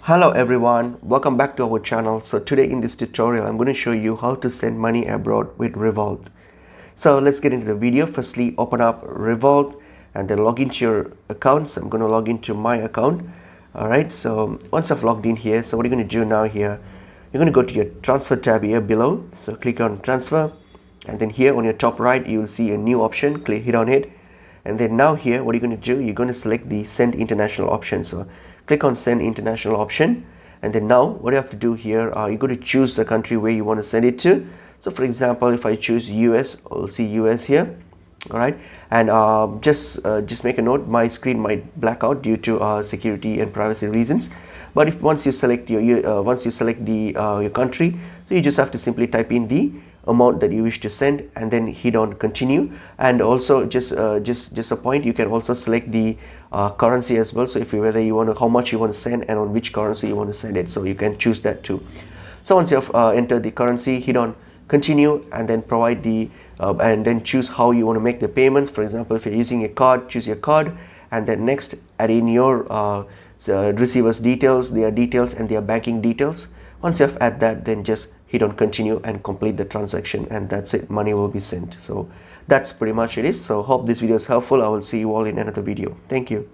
Hello everyone, welcome back to our channel. So today in this tutorial I'm going to show you how to send money abroad with Revolut. So let's get into the video. Firstly, open up Revolut and then log into your account. So I'm going to log into my account. Alright, so once I've logged in here, so what you're going to do now here, you're going to go to your transfer tab here below. So click on transfer, and then here on your top right you will see a new option. Hit on it, and then now here what you're going to do, you're going to select the send international option. So click on send international option, and then now what you have to do here, you're going to choose the country where you want to send it to. So for example, if I choose US, I'll see US here. All right, and just make a note, my screen might black out due to security and privacy reasons. But if once you select your country, so you just have to simply type in the amount that you wish to send and then hit on continue. And also just a point, you can also select the currency as well. So if you whether you want to, how much you want to send and on which currency you want to send it, so you can choose that too. So once you have entered the currency, hit on continue and then provide the and then choose how you want to make the payments. For example, if you're using a card, choose your card, and then next add in your receiver's details, their details and their banking details. Once you have add that, then just hit on continue and complete the transaction, and that's it, money will be sent. So that's pretty much it is. So hope this video is helpful. I will see you all in another video. Thank you.